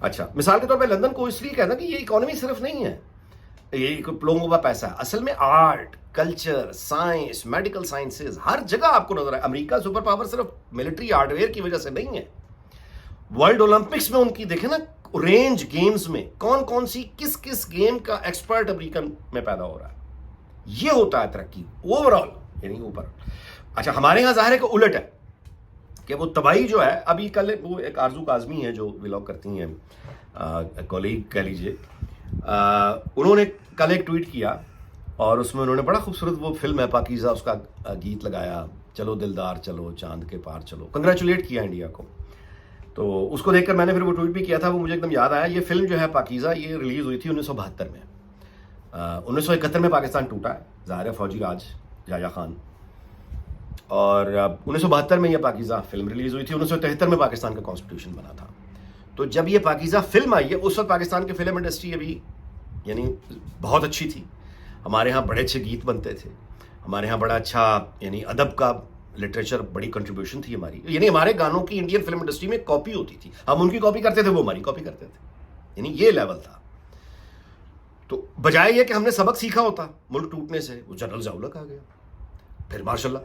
اچھا مثال کے طور پہ لندن کو اس لیے کہنا کہ یہ اکانومی صرف نہیں ہے یہ لوگوں کا پیسہ، اصل میں art, culture, science, medical sciences ہر جگہ آپ کو نظر آئے. امریکہ سپر پاور صرف ملٹری ہارڈ ویئر کی وجہ سے نہیں ہے. ورلڈ اولمپکس میں ان کی دیکھیں نا رینج گیمز میں کون کون سی کس کس گیم کا ایکسپرٹ امریکہ میں پیدا ہو رہا ہے. یہ ہوتا ہے ترقی اوور آل یعنی اوپر. اچھا ہمارے یہاں ظاہر ہے کہ الٹ ہے کہ وہ تباہی جو ہے. ابھی کل وہ ایک آرزو کاظمی ہے جو ولاگ کرتی ہیں کولیگ کہہ لیجیے، انہوں نے کل ایک ٹویٹ کیا اور اس میں انہوں نے بڑا خوبصورت وہ فلم ہے پاکیزہ اس کا گیت لگایا، چلو دلدار چلو چاند کے پار چلو، کنگریچولیٹ کیا انڈیا کو. تو اس کو دیکھ کر میں نے پھر وہ ٹویٹ بھی کیا تھا، وہ مجھے ایک دم یاد آیا. یہ فلم جو ہے پاکیزہ یہ ریلیز ہوئی تھی 1972 میں. 1971 میں پاکستان ٹوٹا ہے، ظاہر ہے فوجی راج یحییٰ خان، اور 1972 میں یہ پاکیزہ فلم ریلیز ہوئی تھی. 1973 میں پاکستان کا کانسٹیٹیوشن بنا تھا. تو جب یہ پاکیزہ فلم آئی ہے اس وقت پاکستان کی فلم انڈسٹری ابھی یعنی بہت اچھی تھی. ہمارے ہاں بڑے اچھے گیت بنتے تھے، ہمارے ہاں بڑا اچھا یعنی ادب کا لٹریچر بڑی کنٹریبیوشن تھی ہماری. یعنی ہمارے گانوں کی انڈین فلم انڈسٹری میں کاپی ہوتی تھی، ہم ان کی کاپی کرتے تھے وہ ہماری کاپی کرتے تھے. یعنی یہ لیول تھا. تو بجائے یہ کہ ہم نے سبق سیکھا ہوتا ملک ٹوٹنے سے، وہ جنرل ضیاء الحق آ گیا پھر ماشاء اللہ.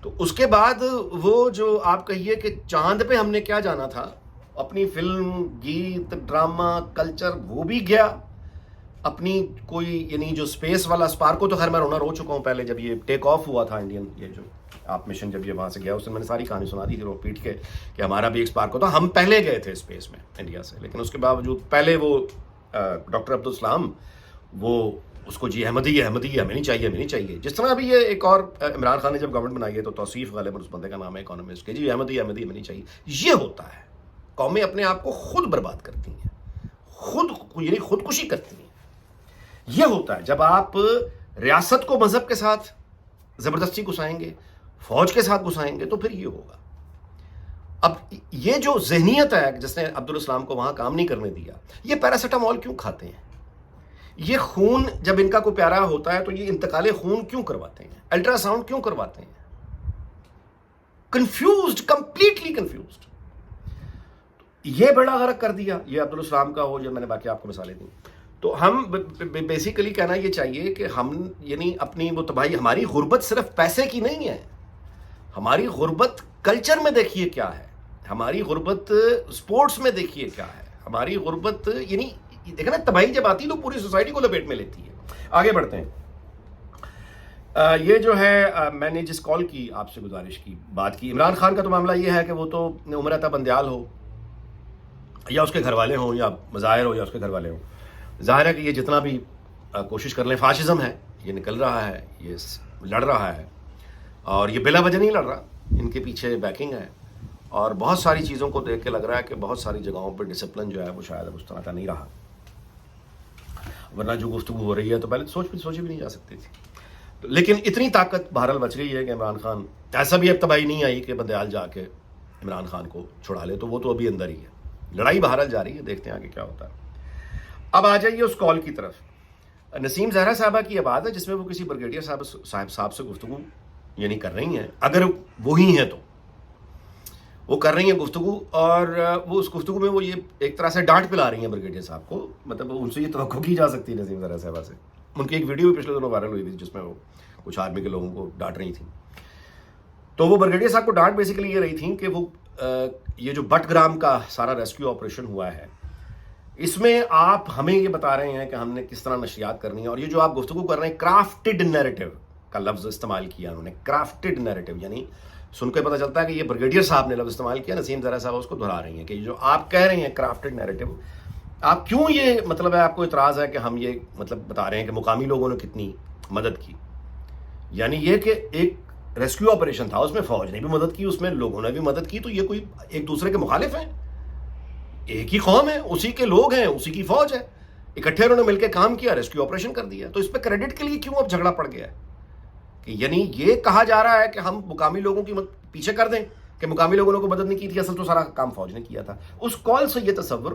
تو اس کے بعد وہ جو آپ کہیے کہ چاند پہ ہم نے کیا جانا تھا، اپنی فلم، گیت، ڈرامہ، کلچر وہ بھی گیا. اپنی کوئی یعنی جو اسپیس والا اسپارک کو تو خیر میں رونا رو چکا ہوں پہلے جب یہ ٹیک آف ہوا تھا انڈین یہ جو آپ مشن جب یہ وہاں سے گیا اس میں نے ساری کہانی سنا دی تھی وہ پیٹ کے کہ ہمارا بھی ایک اسپارک ہوتا. ہم پہلے گئے تھے اسپیس میں انڈیا سے، لیکن اس کے باوجود پہلے وہ ڈاکٹر عبدالسلام وہ اس کو جی احمدی احمدی ہمیں نہیں چاہیے ہمیں نہیں چاہیے. جس طرح ابھی یہ ایک اور عمران خان نے جب گورنمنٹ بنائی ہے تو توصیف غالباً اس بندے کا نام ہے اکانومسٹ کہ جی احمدی احمدی ہمیں نہیں چاہیے. یہ ہوتا ہے قومیں اپنے آپ کو خود برباد کرتی ہیں، خود یعنی خودکشی کرتی ہیں. یہ ہوتا ہے جب آپ ریاست کو مذہب کے ساتھ زبردستی گھسائیں گے، فوج کے ساتھ گھسائیں گے تو پھر یہ ہوگا. اب یہ جو ذہنیت ہے جس نے عبدالاسلام کو وہاں کام نہیں کرنے دیا، یہ پیراسیٹامول کیوں کھاتے ہیں، یہ خون جب ان کا کوئی پیارا ہوتا ہے تو یہ انتقال خون کیوں کرواتے ہیں، الٹرا ساؤنڈ کیوں کرواتے ہیں، کنفیوزڈ، کمپلیٹلی کنفیوزڈ. یہ بڑا غرق کر دیا یہ عبدالاسلام کا ہو، جو میں نے باقی آپ کو مثالیں دیں. تو ہم بیسیکلی کہنا یہ چاہیے کہ ہم یعنی اپنی وہ تباہی، ہماری غربت صرف پیسے کی نہیں ہے، ہماری غربت کلچر میں دیکھیے کیا ہے، ہماری غربت سپورٹس میں دیکھیے کیا ہے، ہماری غربت یعنی دیکھیں نا تباہی جب آتی ہے تو پوری سوسائٹی کو لپیٹ میں لیتی ہے. آگے بڑھتے ہیں. یہ جو ہے میں نے جس کال کی آپ سے گزارش کی بات کی، عمران خان کا تو معاملہ یہ ہے کہ وہ تو عمر عطا بندیال ہو یا اس کے گھر والے ہوں یا مظاہر ہو یا اس کے گھر والے ہوں، ظاہر ہے کہ یہ جتنا بھی کوشش کر لیں فاشزم ہے، یہ نکل رہا ہے، یہ لڑ رہا ہے اور یہ بلا وجہ نہیں لڑ رہا، ان کے پیچھے بیکنگ ہے. اور بہت ساری چیزوں کو دیکھ کے لگ رہا ہے کہ بہت ساری جگہوں پہ ڈسپلن جو ہے وہ شاید اب اس طرح کا نہیں رہا، ورنہ جو گفتگو ہو رہی ہے تو پہلے سوچی بھی نہیں جا سکتی تھی. لیکن اتنی طاقت بہرحال بچ گئی ہے کہ عمران خان، ایسا بھی اب تباہی نہیں آئی کہ بندیال جا کے عمران خان کو چھڑا لے، تو وہ تو ابھی اندر ہی ہے. لڑائی بہرحال جاری ہے، دیکھتے ہیں آگے کیا ہوتا ہے. اب آ جائیے اس کال کی طرف. نسیم زہرا صاحبہ کی آواز ہے جس میں وہ کسی بریگیڈیئر صاحب سے گفتگو یعنی کر رہی ہیں، اگر وہی ہیں تو وہ کر رہی ہیں گفتگو، اور وہ اس گفتگو میں وہ یہ ایک طرح سے ڈانٹ پلا رہی ہیں بریگیڈیئر صاحب کو. مطلب ان سے یہ توقع کی جا سکتی ہے نسیم زہرا صاحبہ سے. ان کی ایک ویڈیو بھی پچھلے دنوں وائرل ہوئی تھی جس میں وہ کچھ آرمی کے لوگوں کو ڈانٹ رہی تھیں. تو وہ بریگیڈیئر صاحب کو ڈانٹ بیسیکلی یہ رہی تھیں کہ وہ یہ جو بٹ گرام کا سارا ریسکیو آپریشن ہوا ہے اس میں آپ ہمیں یہ بتا رہے ہیں کہ ہم نے کس طرح نشریات کرنی ہے، اور یہ جو آپ گفتگو کر رہے ہیں کرافٹڈ نیریٹو کا لفظ استعمال کیا انہوں نے. کرافٹڈ نیریٹو یعنی سن کے پتہ چلتا ہے کہ یہ بریگیڈیئر صاحب نے لفظ استعمال کیا، نسیم زہرا صاحب اس کو دہرا رہی ہیں کہ جو آپ کہہ رہے ہیں کرافٹڈ نیریٹو، آپ کیوں یہ مطلب ہے آپ کو اعتراض ہے کہ ہم یہ مطلب بتا رہے ہیں کہ مقامی لوگوں نے کتنی مدد کی. یعنی یہ کہ ایک ریسکیو آپریشن تھا، اس میں فوج نے بھی مدد کی، اس میں لوگوں نے بھی مدد کی، تو یہ کوئی ایک دوسرے کے مخالف ہیں؟ ایک ہی قوم ہے، اسی کے لوگ ہیں، اسی کی فوج ہے، اکٹھے انہوں نے مل کے کام کیا، ریسکیو آپریشن کر دیا. تو اس پہ کریڈٹ کے لیے کیوں اب جھگڑا پڑ گیا ہے کہ یعنی یہ کہا جا رہا ہے کہ ہم مقامی لوگوں کی پیچھے کر دیں کہ مقامی لوگوں نے کوئی مدد نہیں کی تھی، اصل تو سارا کام فوج نے کیا تھا. اس کال سے یہ تصور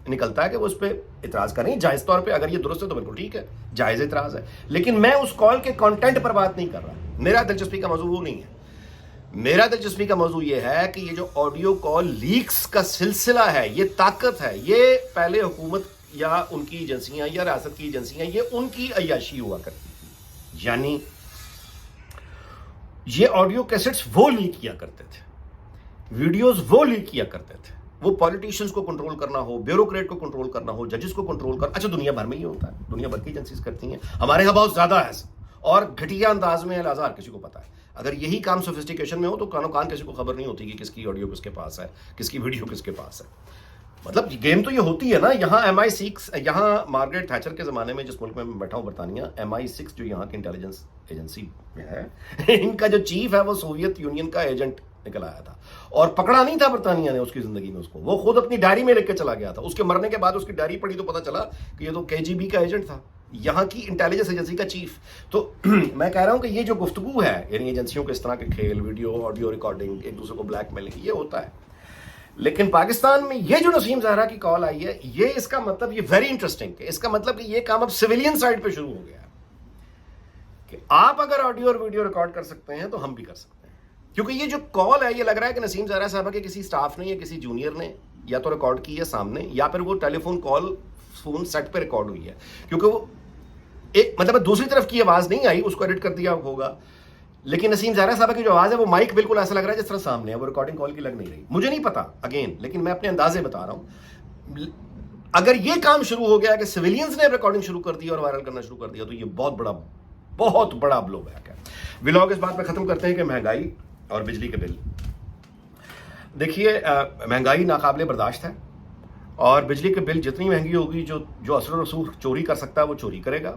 نکلتا ہے کہ وہ اس پہ اعتراض کریں جائز طور پہ. اگر یہ درست ہے تو بالکل ٹھیک ہے، جائز اعتراض ہے، لیکن میں اس کال کے کانٹینٹ پر بات نہیں کر رہا. میرا دلچسپی کا موضوع وہ نہیں ہے. میرا دلچسپی کا موضوع یہ ہے کہ یہ جو آڈیو کال لیکس کا سلسلہ ہے، یہ طاقت ہے، یہ پہلے حکومت یا ان کی ایجنسیاں یا ریاست کی ایجنسیاں، یہ ان کی عیاشی ہوا کرتی تھی. یعنی یہ آڈیو کیسٹس وہ لیک کیا کرتے تھے، ویڈیوز وہ لیک کیا کرتے تھے. وہ پولیٹیشنز کو کنٹرول کرنا ہو، بیوروکریٹ کو کنٹرول کرنا ہو، ججز کو کنٹرول کرنا. اچھا دنیا بھر میں یہ ہوتا ہے، دنیا بھر کی ایجنسیز کرتی ہیں، ہمارے یہاں بہت زیادہ ہے اور گھٹیا انداز میں ہے، لہٰذا ہر کسی کو پتا ہے. اگر یہی کام سوفسٹیکیشن میں ہو تو کانوں کان کسی کو خبر نہیں ہوتی کہ کس کی آڈیو کس کے پاس ہے، کس کی ویڈیو کس کے پاس ہے. مطلب گیم تو یہ ہوتی ہے نا. یہاں MI6، یہاں مارگریٹ تھیچر کے زمانے میں جس ملک میں بیٹھا ہوں برطانیہ، MI6 جو یہاں کی انٹیلیجنس ایجنسی میں ہے، ان کا جو چیف ہے وہ سوویت یونین کا ایجنٹ نکل آیا تھا اور پکڑا نہیں تھا برطانیہ نے اس کی زندگی میں. اس کو وہ خود اپنی ڈائری میں لکھ کے چلا گیا تھا. اس کے مرنے کے بعد اس کی ڈائری پڑھی تو پتا چلا کہ یہ تو KGB کا ایجنٹ تھا، یہاں کی انٹیلیجنس ایجنسی کا چیف. تو میں کہہ رہا ہوں کہ یہ جو گفتگو ہے، یعنی ایجنسیوں کے اس طرح کے کھیل، ویڈیو آڈیو ریکارڈنگ، ایک دوسرے کو بلیک میلنگ، یہ ہوتا ہے. لیکن پاکستان میں یہ جو نسیم زہرا کی کال آئی ہے، یہ اس کا مطلب یہ ویری انٹرسٹنگ ہے. اس کا مطلب کہ یہ کام اب سویلین سائڈ پہ شروع ہو گیا ہے کہ آپ اگر آڈیو اور ویڈیو ریکارڈ کر سکتے ہیں تو ہم بھی کر سکتے ہیں. کیونکہ یہ جو کال ہے، یہ لگ رہا ہے کہ نسیم زہرا صاحبہ کے کسی سٹاف نے یا کسی جونیئر نے یا تو ریکارڈ کی ہے سامنے، یا پھر وہ ٹیلی فون کال فون سیٹ پہ ریکارڈ ہوئی ہے. کیونکہ وہ ایک مطلب دوسری طرف کی آواز نہیں آئی، اس کو ایڈٹ کر دیا ہوگا. لیکن نسیم زہرا صاحبہ کی جو آواز ہے وہ مائک بالکل ایسا لگ رہا ہے جس طرح سامنے ہے، وہ ریکارڈنگ کال کی لگ نہیں رہی. مجھے نہیں پتا اگین، لیکن میں اپنے اندازے بتا رہا ہوں. اگر یہ کام شروع ہو گیا کہ سویلینز نے ریکارڈنگ شروع کر دی اور وائرل کرنا شروع کر دیا، تو یہ بہت بڑا بلو بیک ہے. ولاگ اس بات پہ ختم کرتے ہیں کہ مہنگائی اور بجلی کے بل. دیکھیے مہنگائی ناقابل برداشت ہے، اور بجلی کے بل جتنی مہنگی ہوگی، جو اثر و رسوخ چوری کر سکتا ہے وہ چوری کرے گا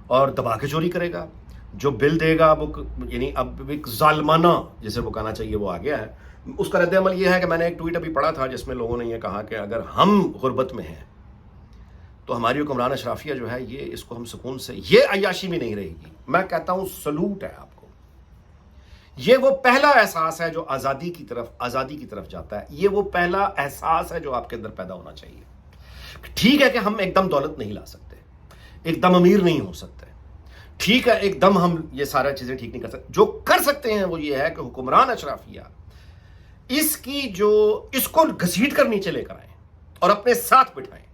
اور دبا کے چوری کرے گا. جو بل دے گا وہ یعنی اب ایک ظالمانہ جسے وہ کہنا چاہیے وہ آ گیا ہے. اس کا رد عمل یہ ہے کہ میں نے ایک ٹویٹ ابھی پڑھا تھا جس میں لوگوں نے یہ کہا کہ اگر ہم غربت میں ہیں تو ہماری حکمران اشرافیہ جو ہے یہ اس کو ہم سکون سے، یہ عیاشی بھی نہیں رہے گی. میں کہتا ہوں سلوٹ ہے آپ کو. یہ وہ پہلا احساس ہے جو آزادی کی طرف جاتا ہے. یہ وہ پہلا احساس ہے جو آپ کے اندر پیدا ہونا چاہیے. ٹھیک ہے کہ ہم ایک دم دولت نہیں لا سکتے، ایک دم امیر نہیں ہو سکتے، ٹھیک ہے ایک دم ہم یہ سارا چیزیں ٹھیک نہیں کر سکتے. جو کر سکتے ہیں وہ یہ ہے کہ حکمران اشرافیہ اس کو گھسیٹ کر نیچے لے کر آئیں اور اپنے ساتھ بٹھائیں.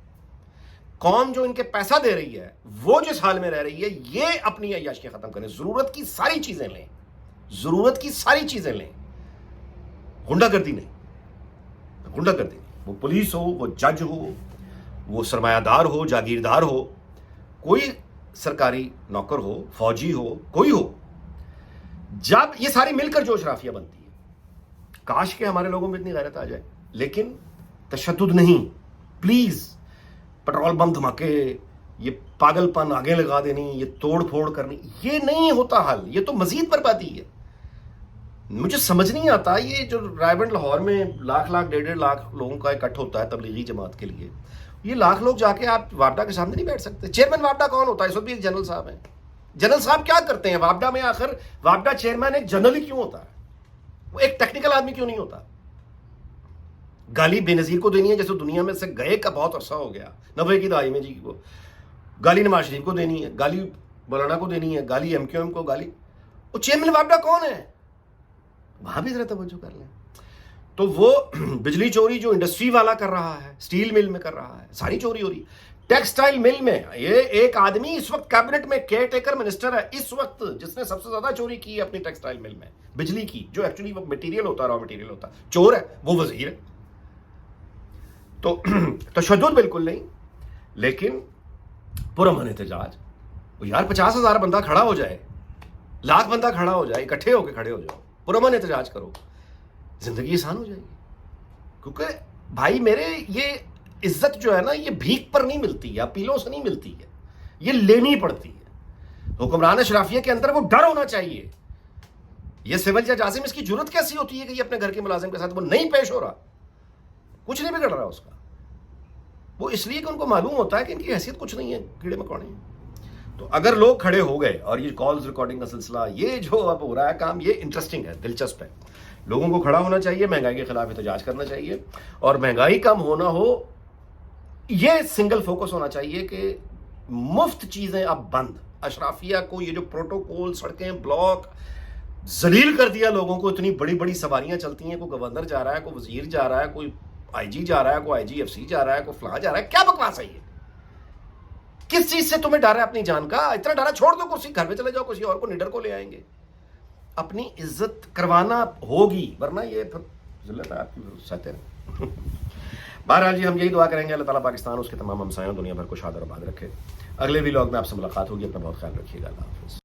قوم جو ان کے پیسہ دے رہی ہے، وہ جس حال میں رہ رہی ہے، یہ اپنی عیاشیاں ختم کریں. ضرورت کی ساری چیزیں لیں. غنڈہ گردی نہیں. وہ پولیس ہو، وہ جج ہو، وہ سرمایہ دار ہو، جاگیردار ہو، کوئی سرکاری نوکر ہو، فوجی ہو، کوئی ہو، جب یہ ساری مل کر جو اشرافیہ بنتی ہے. کاش کہ ہمارے لوگوں میں اتنی غیرت آ جائے، لیکن تشدد نہیں. پلیز پیٹرول بم دھماکے، یہ پاگل پن آگے لگا دینی، یہ توڑ پھوڑ کرنی، یہ نہیں ہوتا حل. یہ تو مزید بربادی ہے. مجھے سمجھ نہیں آتا یہ جو رائے بنڈ لاہور میں لاکھ 1.5 لاکھ لوگوں کا اکٹھ ہوتا ہے تبلیغی جماعت کے لیے. یہ لاکھ لوگ جا کے آپ وابڈا کے سامنے نہیں بیٹھ سکتے. چیئرمین وابڈا کون ہوتا ہے؟ اس وقت بھی ایک جنرل صاحب ہیں. جنرل صاحب کیا کرتے ہیں وابڈا میں؟ آخر وابڈا چیئرمین ایک جنرل ہی کیوں ہوتا ہے؟ وہ ایک ٹیکنیکل آدمی کیوں نہیں ہوتا؟ گالی بے نظیر کو دینی ہے جیسے دنیا میں سے گئے کا بہت عرصہ ہو گیا، 90 کی دہائی میں جی. کو گالی نواز شریف کو دینی ہے، گالی مولانا کو دینی ہے، گالی MQM کو گالی. وہ چیئرمین وابڈا کون ہے؟ وہاں بھی ذرا توجہ کر لیں. تو وہ بجلی چوری جو انڈسٹری والا کر رہا ہے، سٹیل مل میں کر رہا ہے، ساری چوری ہو رہی ہے. ٹیکسٹائل مل میں یہ ایک آدمی اس وقت کیبنٹ میں کیئر ٹیکر منسٹر ہے اس وقت، جس نے سب سے زیادہ چوری کی ہے اپنی ٹیکسٹائل مل میں بجلی کی، جو ایکچولی وہ مٹیریل ہوتا ہے، را مٹیریل ہوتا ہے. چور ہے وہ وزیر ہے. تو تشدد بالکل نہیں، لیکن پرامن احتجاج. وہ یار 50,000 بندہ کھڑا ہو جائے، 1,00,000 بندہ کھڑا ہو جائے، اکٹھے ہو کے کھڑے ہو جاؤ، پرامن احتجاج کرو، زندگی آسان ہو جائے گی. کیونکہ بھائی میرے یہ عزت جو ہے نا، یہ بھیک پر نہیں ملتی ہے، اپیلوں سے نہیں ملتی ہے، یہ لینی پڑتی ہے. حکمران اشرافیہ کے اندر وہ ڈر ہونا چاہیے. یہ سول جج عاصم، اس کی جرت کیسی ہوتی ہے کہ یہ اپنے گھر کے ملازم کے ساتھ وہ نہیں پیش ہو رہا، کچھ نہیں بگڑ رہا اس کا. وہ اس لیے کہ ان کو معلوم ہوتا ہے کہ ان کی حیثیت کچھ نہیں ہے، کیڑے مکوڑے ہیں. تو اگر لوگ کھڑے ہو گئے، اور یہ کالز ریکارڈنگ کا سلسلہ یہ جو اب ہو رہا ہے کام، یہ انٹرسٹنگ ہے، دلچسپ ہے. لوگوں کو کھڑا ہونا چاہیے، مہنگائی کے خلاف احتجاج کرنا چاہیے، اور مہنگائی کم ہونا ہو، یہ سنگل فوکس ہونا چاہیے کہ مفت چیزیں اب بند. اشرافیہ کو یہ جو پروٹوکول، سڑکیں بلاک، ذلیل کر دیا لوگوں کو, اتنی بڑی بڑی سواریاں چلتی ہیں, کوئی گورنر جا رہا ہے, کوئی وزیر جا رہا ہے, کوئی آئی جی جا رہا ہے, کوئی IGFC جا رہا ہے, کوئی فلاں جا رہا ہے. کیا بکواس ہے یہ؟ کس چیز سے تمہیں ڈر ہے اپنی جان کا؟ اتنا ڈرا چھوڑ دو کرسی, گھر میں چلے جاؤ, کسی اور کو نیڈر کو لے آئیں گے. اپنی عزت کروانا ہوگی, ورنہ یہ پھر ذلت ہے آپ کی سہتے ہیں. بہرحال جی, ہم یہی دعا کریں گے اللہ تعالیٰ پاکستان اس کے تمام ہمسایوں دنیا بھر کو شاد اور آباد رکھے. اگلے ویلاگ میں آپ سے ملاقات ہوگی, اپنا بہت خیال رکھیے گا. اللہ حافظ.